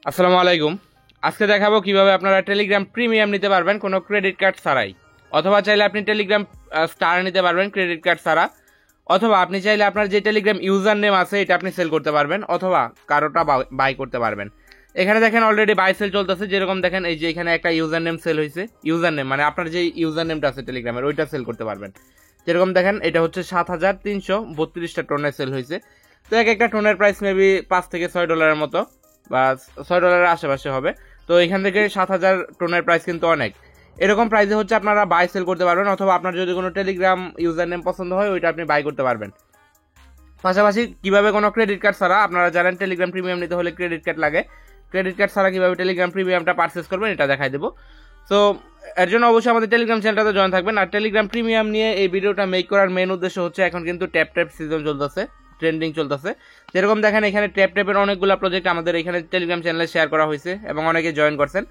আসসালামু আলাইকুম। আজকে দেখাবো কিভাবে আপনারা টেলিগ্রাম প্রিমিয়াম নিতে পারবেন কোনো ক্রেডিট কার্ড ছাড়াই, অথবা চাইলে আপনি টেলিগ্রাম স্টার নিতে পারবেন ক্রেডিট কার্ড ছাড়া, অথবা আপনি চাইলে আপনার যে টেলিগ্রাম ইউজার নেম আছে এটা আপনি সেল করতে পারবেন, অথবা কারোটা বাই করতে পারবেন। এখানে দেখেন অলরেডি বাই সেল চলতেছে। যেরকম দেখেন এই যে এখানে একটা ইউজার নেম সেল হয়েছে, ইউজার নেম মানে আপনার যে ইউজার নেমটা আছে টেলিগ্রামের ওইটা সেল করতে পারবেন। যেরকম দেখেন এটা হচ্ছে 7,332টা টোনে সেল হয়েছে। তো এক একটা টোনের প্রাইস মেবি $5 থেকে $6 মতো, বা $6 আশেপাশে হবে। তো এখান থেকে 7,000 টোনের প্রাইস কিন্তু অনেক। এরকম প্রাইসে হচ্ছে আপনারা বাই সেল করতে পারবেন, অথবা আপনার যদি কোনো টেলিগ্রাম ইউজার নেম পছন্দ হয় ওইটা আপনি বাই করতে পারবেন। পাশাপাশি কিভাবে কোনো ক্রেডিট কার্ড ছাড়া, আপনারা জানেন টেলিগ্রাম প্রিমিয়াম নিতে হলে ক্রেডিট কার্ড লাগে, ক্রেডিট কার্ড ছাড়া কিভাবে টেলিগ্রাম প্রিমিয়ামটা পারচেস করবেন এটা দেখাই দেবো। সো এর জন্য অবশ্যই আমাদের টেলিগ্রাম চ্যানেলটাতে জয়েন থাকবেন। আর টেলিগ্রাম প্রিমিয়াম নিয়ে এই ভিডিওটা মেক করার মেন উদ্দেশ্য হচ্ছে এখন কিন্তু ট্যাপ সিজন চলতেছে, ট্রেন্ডিং চলতেছে। যেরকম দেখেন এখানে ট্যাপের অনেকগুলো প্রজেক্ট আমাদের এখানে টেলিগ্রাম চ্যানেলে শেয়ার করা হয়েছে এবং অনেকে জয়েন করছেন।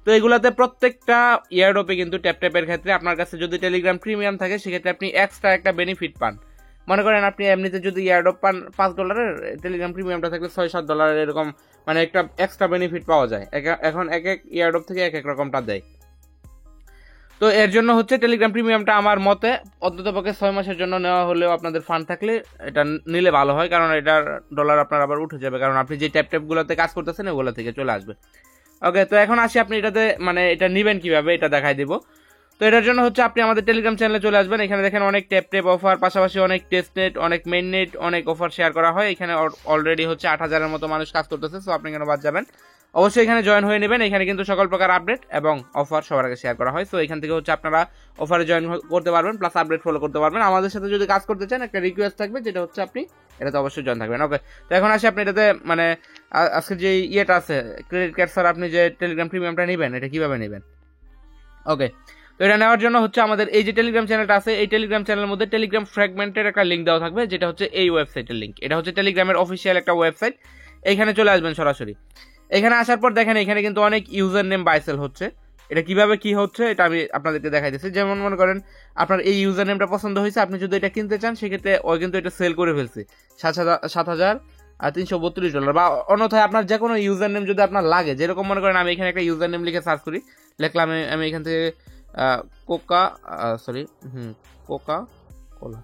তো এগুলাতে প্রত্যেকটা ইয়ারড্রপে কিন্তু ট্যাপের ক্ষেত্রে আপনার কাছে যদি টেলিগ্রাম প্রিমিয়াম থাকে সেক্ষেত্রে আপনি এক্সট্রা একটা বেনিফিট পান। মনে করেন আপনি এমনিতে যদি ইয়ারড্রপ পান $5, টেলিগ্রাম প্রিমিয়ামটা থাকলে $6-7 এরকম, মানে একটা এক্সট্রা বেনিফিট পাওয়া যায়। এখন এক এক ইয়ারড্রপ থেকে এক এক রকমটা দেয়। তো এর জন্য হচ্ছে টেলিগ্রাম প্রিমিয়ামটা আমার মতে অন্ততপক্ষে 6 মাসের জন্য নেওয়া হলেও আপনাদের ফান্ড থাকলে এটা নিলে ভালো হয়, কারণ এটার ডলার আপনার আবার উঠে যাবে, কারণ আপনি যে ট্যাপগুলোতে কাজ করতেছেন ওগুলো থেকে চলে আসবে। ওকে, তো এখন আসি আপনি এটাতে মানে এটা নেবেন কিভাবে এটা দেখাই দিব। তো এটার জন্য হচ্ছে আপনি আমাদের টেলিগ্রাম চ্যানেলে চলে আসবেন। এখানে দেখেন অনেক ট্যাপ অফার, পাশাপাশি অনেক টেস্ট নেট, অনেক মেইন নেট, অনেক অফার শেয়ার করা হয়। এখানে অলরেডি হচ্ছে 8,000-এর মতো মানুষ কাজ করতেছে। সো আপনি কেন বাদ যাবেন, অবশ্যই এখানে জয়েন হয়ে নেবেন। এখানে কিন্তু সকল প্রকার আপডেট এবং অফার সবার আগে শেয়ার করা হয়। সো এখান থেকে হচ্ছে আপনারা অফারে জয়েন করতে পারবেন, প্লাস আপডেট ফলো করতে পারবেন। আমাদের সাথে যদি কাজ করতে চান একটা রিকোয়েস্ট থাকবে, যেটা হচ্ছে আপনি এটাতে অবশ্যই জয়েন থাকবেন। ওকে, তো এখন আসি আপনি এটাতে মানে আজকে যে ইয়েটা আছে ক্রেডিট কার্ড স্যার, আপনি যে টেলিগ্রাম প্রিমিয়ামটা নেবেন এটা কিভাবে নেবেন। ওকে, তো এটা নেওয়ার জন্য হচ্ছে আমাদের এই যে টেলিগ্রাম চ্যানেলটা আছে, এই টেলিগ্রাম চ্যানেলের মধ্যে টেলিগ্রাম ফ্র্যাগমেন্টের একটা লিঙ্ক দেওয়া থাকবে, যেটা হচ্ছে এই ওয়েবসাইটের লিঙ্ক। এটা হচ্ছে টেলিগ্রামের অফিসিয়াল একটা ওয়েবসাইট। এখানে চলে আসবেন সরাসরি। এখানে আসার পর দেখেন এখানে কিন্তু অনেক ইউজার নেম বাইসেল হচ্ছে। এটা কিভাবে কি হচ্ছে এটা আমি আপনাদেরকে দেখাইতেছি। যেমন মনে করেন আপনার এই ইউজার নেমটা পছন্দ হয়েছে, আপনি যদি এটা কিনতে চান সেক্ষেত্রে ওই কিন্তু এটা সেল করে ফেলছে $7,332, বা অন্যথায় আপনার যে কোনো ইউজার নেম যদি আপনার লাগে, যেরকম মনে করেন আমি এখানে একটা ইউজার নেম লিখে সার্চ করি, লিখলাম আমি এখান থেকে কোকা কোলা।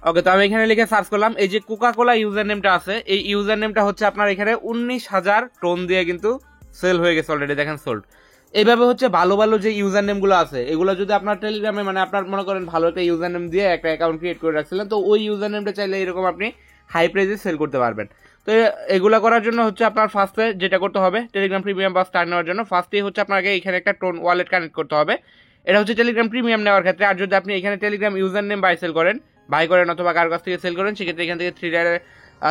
ওকে, তো আমি এখানে লিখে সার্চ করলাম, এই যে কোকা কোলা ইউজার নেমটা আছে, এই ইউজার নেমটা হচ্ছে আপনার এখানে 19,000 টোন দিয়ে কিন্তু সেল হয়ে গেছে অলরেডি, দেখেন সোল্ড। এইভাবে হচ্ছে ভালো ভালো যে ইউজার নেমগুলো আছে এগুলো যদি আপনার টেলিগ্রামে মানে আপনার মনে করেন ভালো একটা ইউজার নেম দিয়ে একটা অ্যাকাউন্ট ক্রিয়েট করে রাখছিলেন, তো ওই ইউজার নেমটা চাইলে এরকম আপনি হাই প্রাইসে সেল করতে পারবেন। তো এগুলো করার জন্য হচ্ছে আপনার ফার্স্টে যেটা করতে হবে টেলিগ্রাম প্রিমিয়াম বা স্টার নেওয়ার জন্য, ফার্স্টেই হচ্ছে আপনাকে এখানে একটা টোন ওয়ালেট কানেক্ট করতে হবে। এটা হচ্ছে টেলিগ্রাম প্রিমিয়াম নেওয়ার ক্ষেত্রে। আর যদি আপনি এখানে টেলিগ্রাম ইউজার নেম বাই করেন অথবা কার কাছ থেকে সেল করেন, সেক্ষেত্রে এখান থেকে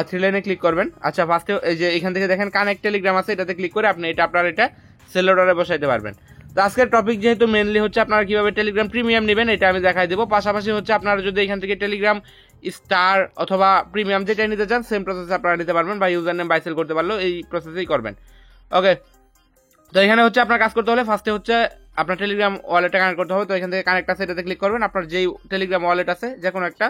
থ্রি লাইনে ক্লিক করবেন। আচ্ছা, ফার্স্টে এই যে এখান থেকে দেখেন কানেক্ট টেলিগ্রাম আছে, এটাতে ক্লিক করে আপনি আপনার এটা সেল অর্ডারে বসাইতে পারবেন। তো আজকের টপিক যেহেতু মেনলি হচ্ছে আপনারা কিভাবে টেলিগ্রাম প্রিমিয়াম নেবেন এটা আমি দেখাই দেবো। পাশাপাশি হচ্ছে আপনারা যদি এখান থেকে টেলিগ্রাম স্টার অথবা প্রিমিয়াম যেটা নিতে চান সেম প্রসেসে আপনারা নিতে পারবেন, বা ইউজার নেম বাই সেল করতে পারলেও এই প্রসেসেই করবেন। ওকে, তো এখানে হচ্ছে আপনার কাজ করতে হলে ফার্স্টে হচ্ছে আপনার টেলিগ্রাম ওয়ালেটে কানেক্ট করতে হবে। তো এখান থেকে কানেক্ট আছে এটাতে ক্লিক করবেন। আপনার যেই টেলিগ্রাম ওয়ালেট আছে যে কোনো একটা,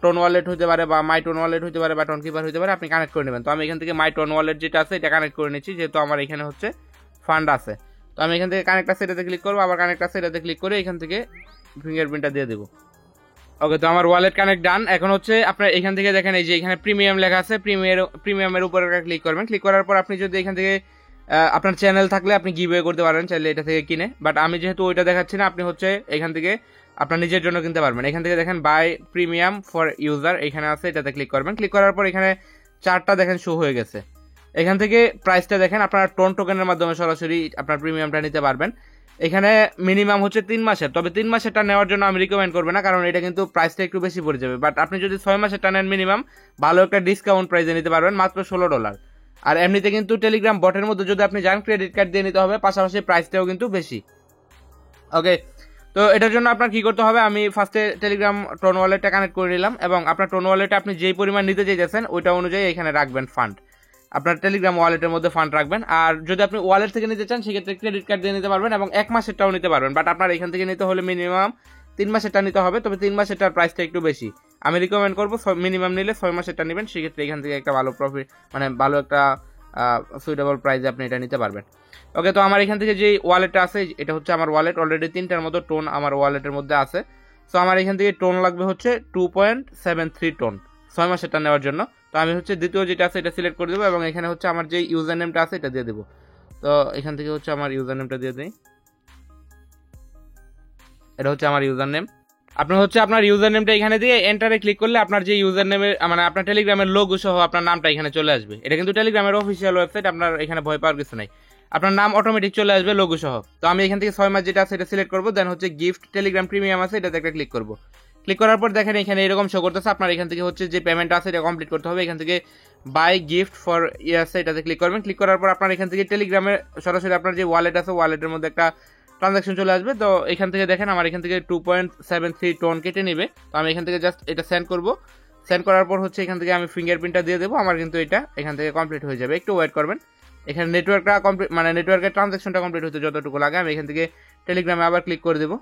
টোন ওয়ালেট হতে পারে, বা মাই টোন ওয়ালেট হতে পারে, বা টোন কিপার হতে পারে, আপনি কানেক্ট করে নেবেন। তো আমি এখান থেকে মাই টোন ওয়ালেট যেটা আছে এটা কানেক্ট করে নিচ্ছি, যেহেতু আমার এখানে হচ্ছে ফান্ড আছে। তো আমি এখান থেকে কানেক্ট আছে এটাতে ক্লিক করবো, আবার কানেক্ট আছে এটাতে ক্লিক করে এখান থেকে ফিঙ্গারপ্রিন্টটা দিয়ে দেবো। ওকে, তো আমার ওয়ালেট কানেক্ট ডান। এখন হচ্ছে আপনার এখান থেকে দেখেন এই যে এখানে প্রিমিয়াম লেখা আছে, প্রিমিয়ামের উপরে ক্লিক করবেন। ক্লিক করার পর আপনি যদি এখান থেকে আপনার চ্যানেল থাকলে আপনি গিভওয়ে করতে পারেন চাইলে এটা থেকে কিনে, বাট আমি যেহেতু ওইটা দেখাচ্ছি না, আপনি হচ্ছে এখান থেকে আপনার নিজের জন্য কিনতে পারবেন। এখান থেকে দেখেন বাই প্রিমিয়াম ফর ইউজার এখানে আছে, এটাতে ক্লিক করবেন। ক্লিক করার পর এখানে চারটা দেখেন শো হয়ে গেছে। এখান থেকে প্রাইসটা দেখেন আপনার টোন টোকেনের মাধ্যমে সরাসরি আপনার প্রিমিয়ামটা নিতে পারবেন। এখানে মিনিমাম হচ্ছে 3 মাসের, তবে 3 মাসেরটা নেওয়ার জন্য আমি রিকমেন্ড করবো না, কারণ এটা কিন্তু প্রাইসটা একটু বেশি পড়ে যাবে। বাট আপনি যদি 6 মাসেরটা নেন মিনিমাম, ভালো একটা ডিসকাউন্ট প্রাইসে নিতে পারবেন, মাত্র $16। আর এমনিতে কিন্তু টেলিগ্রাম বটের মধ্যে যদি আপনি যান ক্রেডিট কার্ড দিয়ে নিতে হবে, পাশাপাশি প্রাইসটাও কিন্তু বেশি। ওকে, তো এটার জন্য আপনার কি করতে হবে, আমি ফার্স্টে টেলিগ্রাম টোন ওয়ালেটটা কানেক্ট করে নিলাম, এবং আপনার টোন ওয়ালেটে আপনি যেই পরিমাণ নিতে চাইছেন ওইটা অনুযায়ী এখানে রাখবেন ফান্ড, আপনার টেলিগ্রাম ওয়ালেটের মধ্যে ফান্ড রাখবেন। আর যদি আপনি ওয়ালেট থেকে নিতে চান সেক্ষেত্রে ক্রেডিট কার্ড দিয়ে নিতে পারবেন এবং 1 মাসেরটাও নিতে পারবেন, বাট আপনার এখান থেকে নিতে হলে মিনিমাম 3 মাসেরটা নিতে হবে, তবে 3 মাসেরটার প্রাইসটা একটু বেশি। আমি রিকমেন্ড করবো মিনিমাম নিলে 6 মাসেরটা নেবেন, সেক্ষেত্রে এখান থেকে একটা ভালো প্রফিট মানে ভালো একটা সুইটেবল প্রাইসে আপনি এটা নিতে পারবেন। ওকে, তো আমার এখান থেকে যে ওয়ালেটটা আছে এটা হচ্ছে আমার ওয়ালেট, অলরেডি 3টার মতো টোন আমার ওয়ালেটের মধ্যে আছে। সো আমার এখান থেকে টোন লাগবে হচ্ছে 2.73 টোন 6 মাসেরটা নেওয়ার জন্য। তো আমি হচ্ছে দ্বিতীয় যেটা আছে এটা সিলেক্ট করে দেবো এবং এখানে হচ্ছে আমার যে ইউজার নেমটা আছে এটা দিয়ে দেবো। তো এখান থেকে হচ্ছে আমার ইউজার নেমটা দিয়ে দিই, এটা হচ্ছে আমার ইউজার নেম। আপনার হচ্ছে আপনার ইউজার নেমটা এখানে দিয়ে এন্টারে ক্লিক করলে আপনার যে ইউজার নেমের মানে আপনার টেলিগ্রামের লোগো সহ আপনার নামটা এখানে চলে আসবে। এটা কিন্তু টেলিগ্রামের অফিসিয়াল ওয়েবসাইট, আপনার এখানে ভয় পাওয়ার কিছু নাই, আপনার নাম অটোমেটিক চলে আসবে লোগো সহ। তো আমি এখান থেকে 6 মাস যেটা আছে এটা সিলেক্ট করবো, দেন হচ্ছে গিফট টেলিগ্রাম প্রিমিয়াম আছে এটাতে একটা ক্লিক করবো। ক্লিক করার পর দেখেন এখানে এরকম শো করতেছে, আপনার এখান থেকে হচ্ছে যে পেমেন্ট আছে এটা কমপ্লিট করতে হবে। এখান থেকে বাই গিফট ফর আছে এটাতে ক্লিক করবেন। ক্লিক করার পর আপনার এখান থেকে টেলিগ্রামে সরাসরি আপনার যে ওয়ালেট আছে ওয়ালেটের মধ্যে একটা ট্রানজাকশন চলে আসবে। তো এখান থেকে দেখেন আমার এখান থেকে 2.73 টোন কেটে নেবে। তো আমি এখান থেকে জাস্ট এটা সেন্ড করব। সেন্ড করার পর হচ্ছে এখান থেকে আমি ফিঙ্গারপ্রিন্টটা দিয়ে দেবো, আমার কিন্তু এটা এখান থেকে কমপ্লিট হয়ে যাবে। একটু ওয়েট করবেন, এখানে নেটওয়ার্কটা কমপ্লিট মানে নেটওয়ার্কের ট্রানজাকশনটা কমপ্লিট হতে যতটুকু লাগে আমি এখান থেকে টেলিগ্রামে আবার ক্লিক করে দেবো।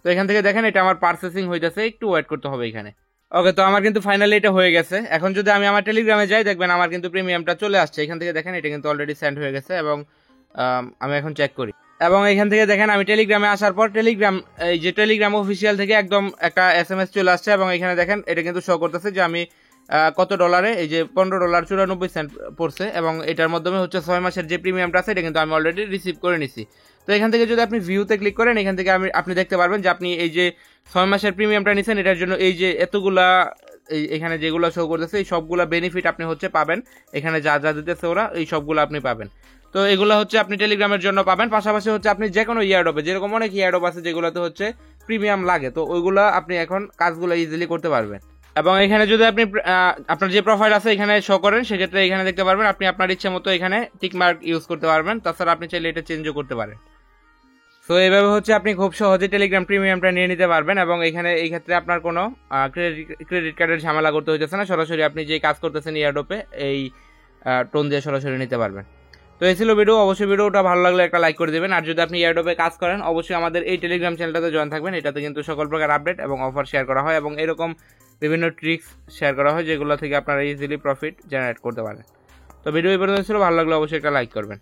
তো এখান থেকে দেখেন এটা আমার প্রসেসিং হইতেছে, একটু ওয়েট করতে হবে এখানে। ওকে, তো আমার কিন্তু ফাইনালি এটা হয়ে গেছে। এখন যদি আমি আমার টেলিগ্রামে যাই দেখবেন আমার কিন্তু প্রিমিয়ামটা চলে আসছে। এখান থেকে দেখেন এটা কিন্তু অলরেডি সেন্ড হয়ে গেছে এবং আমি এখন চেক করি এবং এখান থেকে দেখেন আমি টেলিগ্রামে আসার পর টেলিগ্রাম এই যে টেলিগ্রাম অফিসিয়াল থেকে একদম একটা SMS চলে আসছে এবং এখানে দেখেন এটা কিন্তু শো করতেছে যে আমি কত ডলারে এই যে $15.94 পড়ছে এবং এটার মাধ্যমে হচ্ছে 6 মাসের যে প্রিমিয়ামটা আছে এটা কিন্তু আমি অলরেডি রিসিভ করে নিছি। তো এখান থেকে যদি আপনি ভিউতে ক্লিক করেন এখান থেকে আপনি দেখতে পারবেন যে আপনি এই যে 6 মাসের প্রিমিয়ামটা নিছেন এটার জন্য এই যে এতগুলা এখানে যেগুলো শো করতেছে এই সবগুলা বেনিফিট আপনি হচ্ছে পাবেন। এখানে যা যা দিতেছে ওরা এই সবগুলো আপনি পাবেন। তো এগুলো হচ্ছে আপনি টেলিগ্রামের জন্য পাবেন। পাশাপাশি হচ্ছে আপনি যে কোনো ইয়ারডপে যেরকম অনেক ইয়ারডপ আছে যেগুলোতে হচ্ছে প্রিমিয়াম লাগে, তো ওইগুলো আপনি এখন কাজগুলো ইজিলি করতে পারবেন। এবং এখানে যদি আপনি আপনার যে প্রোফাইল আছে এখানে শো করেন সেক্ষেত্রে এখানে দেখতে পারবেন আপনি আপনার ইচ্ছে মতো এখানে টিকমার্ক ইউজ করতে পারবেন। তাছাড়া আপনি চাইলে এটা চেঞ্জও করতে পারেন। সো এইভাবে হচ্ছে আপনি খুব সহজে টেলিগ্রাম প্রিমিয়ামটা নিয়ে নিতে পারবেন এবং এখানে এই ক্ষেত্রে আপনার কোনো ক্রেডিট কার্ডের ঝামেলা করতে হইতেছে না, সরাসরি আপনি যে কাজ করতেছেন ইয়ারডপে এই টোন দিয়ে সরাসরি নিতে পারবেন। তো এই ছিল ভিডিও, অবশ্যই ভিডিওটা ভালো লাগলে একটা লাইক করে দেবেন। আর যদি আপনি ইয়ারডপে কাজ করেন অবশ্যই আমাদের এই টেলিগ্রাম চ্যানেলটাতে জয়েন থাকবেন, এটাতে কিন্তু সকল প্রকার আপডেট এবং অফার শেয়ার করা হয় এবং এরকম বিভিন্ন ট্রিক্স শেয়ার করা হয় যেগুলো থেকে আপনারা ইজিলি প্রফিট জেনারেট করতে পারেন। তো ভিডিও এই পর্যন্ত ছিল, ভালো লাগলে অবশ্যই একটা লাইক করবেন।